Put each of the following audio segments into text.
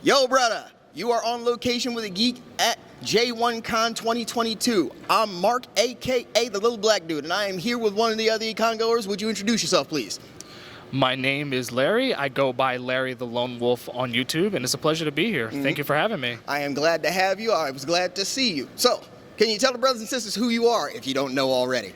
Yo, brother, you are on location with a geek at J1-Con 2022. I'm Mark, a.k.a. the little black dude, and I am here with one of the other con goers. Would you introduce yourself, please? My name is Larry. I go by Larry the Lone Wolf on YouTube, and it's a pleasure to be here. Thank you for having me. I am glad to have you. I was glad to see you. So, can you tell the brothers and sisters who you are if you don't know already?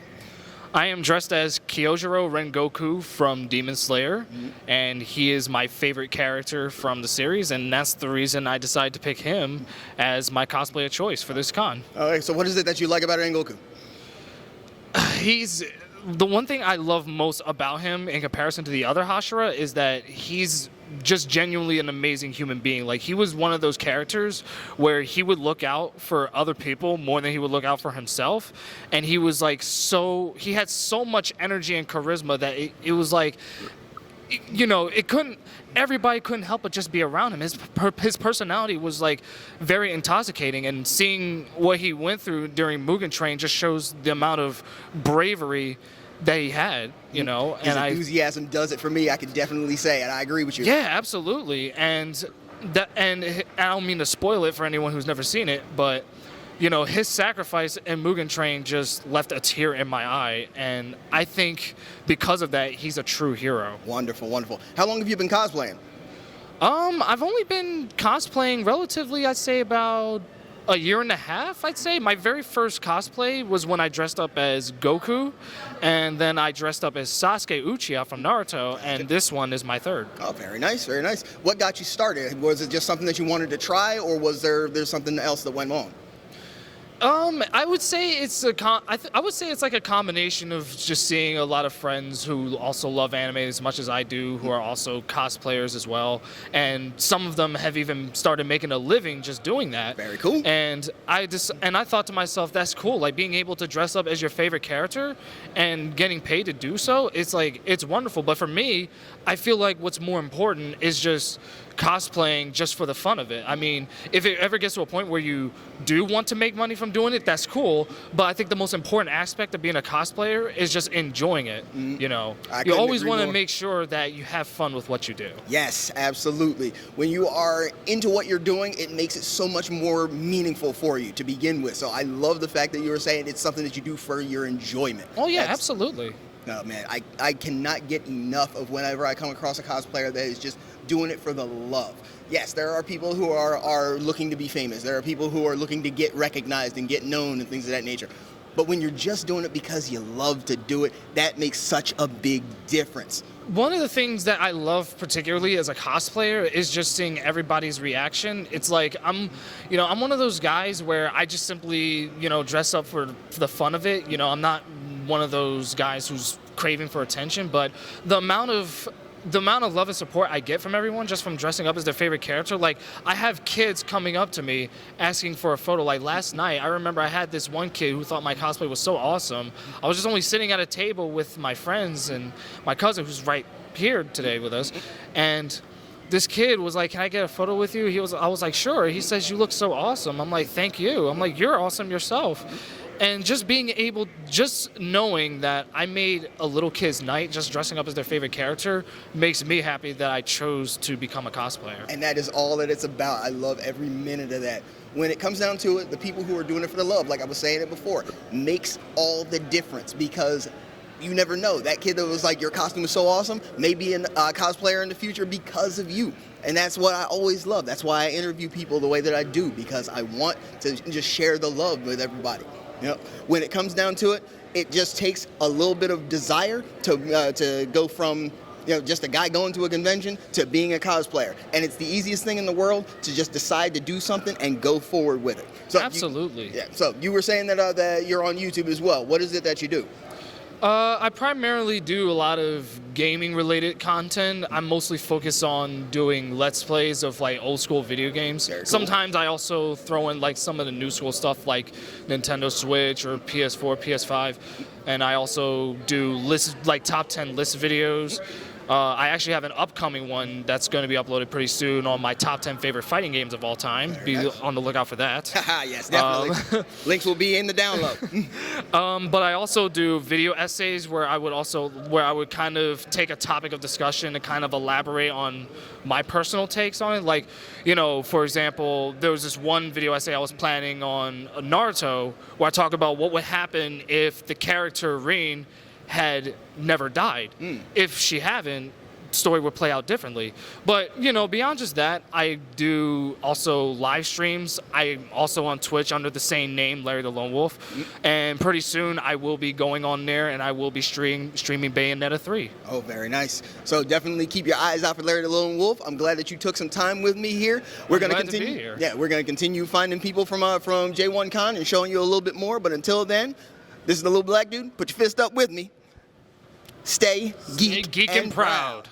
I am dressed as Kyojiro Rengoku from Demon Slayer, and he is my favorite character from the series, and that's the reason I decided to pick him as my cosplay of choice for this con. Okay, so what is it that you like about Rengoku? He's the one thing I love most about him in comparison to the other Hashira is that he's just genuinely an amazing human being. Like, he was one of those characters where he would look out for other people more than he would look out for himself, and he was like he had so much energy and charisma that it was like, you know, everybody couldn't help but just be around him. His personality was like very intoxicating, and seeing what he went through during Mugen Train just shows the amount of bravery that he had, you know. His enthusiasm does it for me, I can definitely say, and I agree with you. Yeah, absolutely. And I don't mean to spoil it for anyone who's never seen it, but you know, his sacrifice in Mugen Train just left a tear in my eye, and I think because of that, he's a true hero. Wonderful, wonderful. How long have you been cosplaying? I've only been cosplaying relatively, I'd say about a year and a half, I'd say. My very first cosplay was when I dressed up as Goku, and then I dressed up as Sasuke Uchiha from Naruto, and this one is my third. Oh, very nice, very nice. What got you started? Was it just something that you wanted to try, or was there's something else that went on? I would say it's I would say it's like a combination of just seeing a lot of friends who also love anime as much as I do, who are also cosplayers as well, and some of them have even started making a living just doing that. Very cool. And I thought to myself, that's cool. Like, being able to dress up as your favorite character and getting paid to do so, it's wonderful. But for me, I feel like what's more important is just cosplaying just for the fun of it. I mean, if it ever gets to a point where you do want to make money from doing it, that's cool. But I think the most important aspect of being a cosplayer is just enjoying it. You know, you always want to make sure that you have fun with what you do. Yes, absolutely. When you are into what you're doing, it makes it so much more meaningful for you to begin with. So I love the fact that you were saying it's something that you do for your enjoyment. Oh yeah, absolutely. No, man, I cannot get enough of whenever I come across a cosplayer that is just doing it for the love. Yes, there are people who are looking to be famous. There are people who are looking to get recognized and get known and things of that nature. But when you're just doing it because you love to do it, that makes such a big difference. One of the things that I love particularly as a cosplayer is just seeing everybody's reaction. It's like I'm one of those guys where I just simply, dress up for the fun of it. You know, I'm not one of those guys who's craving for attention, but the amount of love and support I get from everyone just from dressing up as their favorite character. Like, I have kids coming up to me asking for a photo. Like, last night, I remember I had this one kid who thought my cosplay was so awesome. I was just only sitting at a table with my friends and my cousin, who's right here today with us, and this kid was like, "Can I get a photo with you?" I was like, "Sure." He says, "You look so awesome." I'm like, "Thank you." I'm like, "You're awesome yourself." And just knowing that I made a little kid's night just dressing up as their favorite character makes me happy that I chose to become a cosplayer. And that is all that it's about. I love every minute of that. When it comes down to it, the people who are doing it for the love, like I was saying it before, makes all the difference, because you never know. That kid that was like, "Your costume is so awesome," may be a cosplayer in the future because of you. And that's what I always love. That's why I interview people the way that I do, because I want to just share the love with everybody. You know, when it comes down to it, it just takes a little bit of desire to go from just a guy going to a convention to being a cosplayer. And it's the easiest thing in the world to just decide to do something and go forward with it. So absolutely. So you were saying that you're on YouTube as well. What is it that you do? I primarily do a lot of gaming-related content. I'm mostly focused on doing Let's Plays of like old school video games. Very cool. Sometimes I also throw in like some of the new school stuff like Nintendo Switch or PS4, PS5, and I also do top 10 list videos I actually have an upcoming one that's going to be uploaded pretty soon on my top 10 favorite fighting games of all time. Be on the lookout for that. Yes, definitely. Links will be in the download. But I also do video essays where I would kind of take a topic of discussion and kind of elaborate on my personal takes on it. Like, for example, there was this one video essay I was planning on Naruto where I talk about what would happen if the character Rin had never died. If she hadn't, story would play out differently. But beyond just that, I do also live streams. I'm also on Twitch under the same name, Larry the Lone Wolf, and pretty soon I will be going on there and I will be streaming Bayonetta 3. Oh, very nice. So definitely keep your eyes out for Larry the Lone Wolf. I'm glad that you took some time with me here. We're going to continue. To be here. Yeah, we're going to continue finding people from J1-Con and showing you a little bit more. But until then, this is the little black dude. Put your fist up with me. Stay geek and proud.